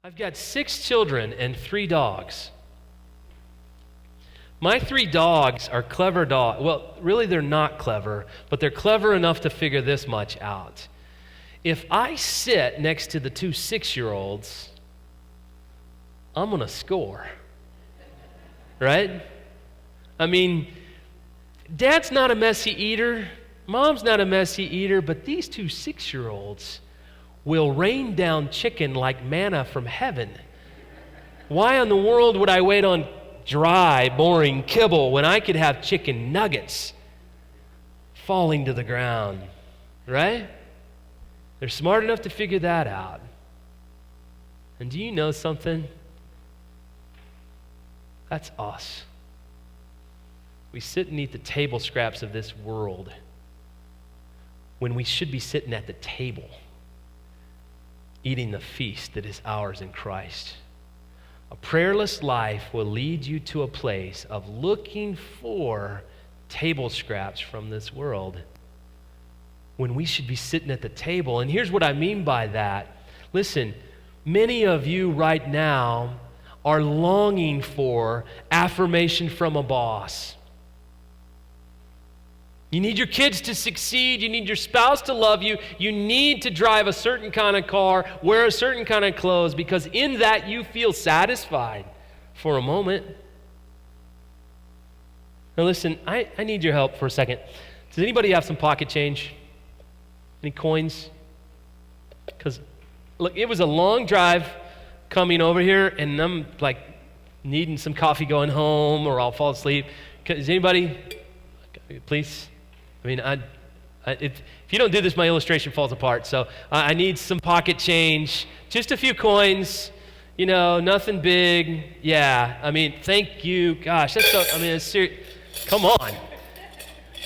I've got 6 children and 3 dogs. My 3 dogs are clever dogs. Well, really they're not clever, but they're clever enough to figure this much out. If I sit next to the 2 6-year-olds, I'm going to score. Right? I mean, Dad's not a messy eater. Mom's not a messy eater, but these 2 6-year-olds will rain down chicken like manna from heaven. Why in the world would I wait on dry, boring kibble when I could have chicken nuggets falling to the ground? Right? They're smart enough to figure that out. And do you know something? That's us. We sit and eat the table scraps of this world when we should be sitting at the table eating the feast that is ours in Christ. A prayerless life will lead you to a place of looking for table scraps from this world when we should be sitting at the table. And here's what I mean by that. Listen, many of you right now are longing for affirmation from a boss. You need your kids to succeed. You need your spouse to love you. You need to drive a certain kind of car, wear a certain kind of clothes, because in that you feel satisfied for a moment. Now listen, I need your help for a second. Does anybody have some pocket change? Any coins? Because, look, it was a long drive coming over here, and I'm like needing some coffee going home, or I'll fall asleep. Is anybody, please? I mean, if you don't do this, my illustration falls apart. So I need some pocket change, just a few coins, nothing big. Yeah, I mean, thank you. Gosh, that's so, I mean, it's serious. Come on.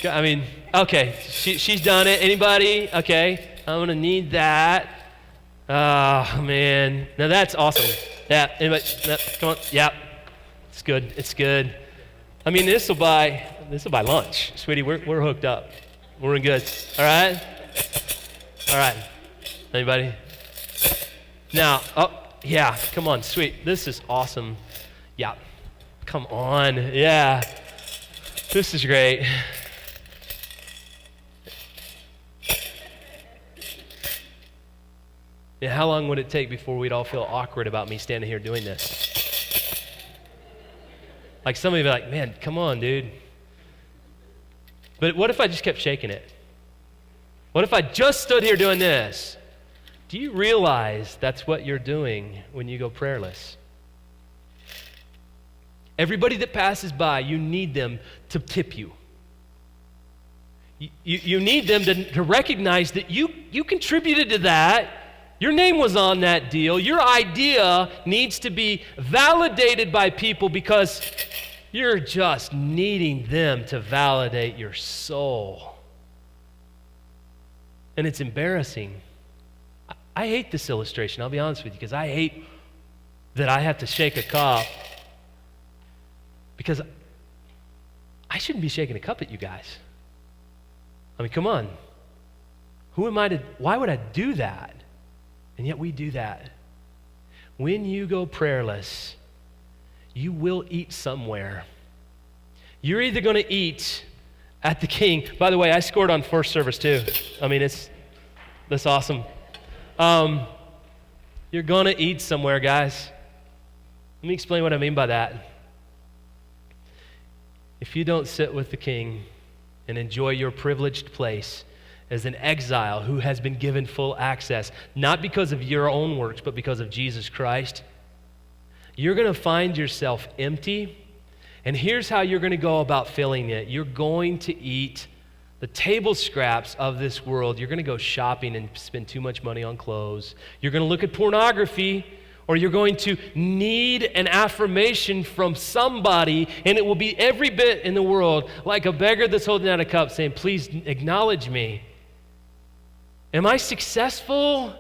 I mean, okay, she's done it. Anybody? Okay, I'm going to need that. Oh, man. Now that's awesome. Yeah, anybody? Come on. Yeah, it's good. It's good. I mean, this will buy lunch, sweetie. We're hooked up. We're in good. All right. All right. Anybody? Now, yeah. Come on, sweet. This is awesome. Yeah. Come on. Yeah. This is great. Yeah. How long would it take before we'd all feel awkward about me standing here doing this? Like somebody would be like, man, come on, dude. But what if I just kept shaking it? What if I just stood here doing this? Do you realize that's what you're doing when you go prayerless? Everybody that passes by, you need them to tip you. You need them to recognize that you contributed to that. Your name was on that deal. Your idea needs to be validated by people because you're just needing them to validate your soul. And it's embarrassing. I hate this illustration, I'll be honest with you, because I hate that I have to shake a cup because I shouldn't be shaking a cup at you guys. I mean, come on. Who am I to, why would I do that? And yet we do that. When you go prayerless, you will eat somewhere. You're either going to eat at the King. By the way, I scored on first service too. I mean, that's awesome. You're going to eat somewhere, guys. Let me explain what I mean by that. If you don't sit with the King and enjoy your privileged place as an exile who has been given full access, not because of your own works, but because of Jesus Christ, you're going to find yourself empty. And here's how you're going to go about filling it. You're going to eat the table scraps of this world. You're going to go shopping and spend too much money on clothes. You're going to look at pornography, or you're going to need an affirmation from somebody, and it will be every bit in the world like a beggar that's holding out a cup saying, please acknowledge me. Am I successful?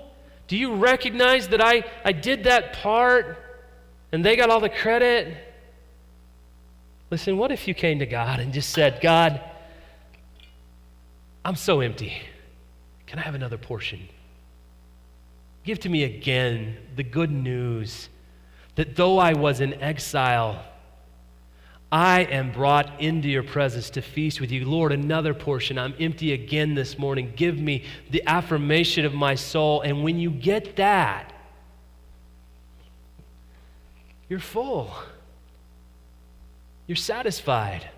Do you recognize that I did that part and they got all the credit? Listen, what if you came to God and just said, God, I'm so empty. Can I have another portion? Give to me again the good news that though I was in exile, I am brought into your presence to feast with you. Lord, another portion. I'm empty again this morning. Give me the affirmation of my soul. And when you get that, you're full. You're satisfied.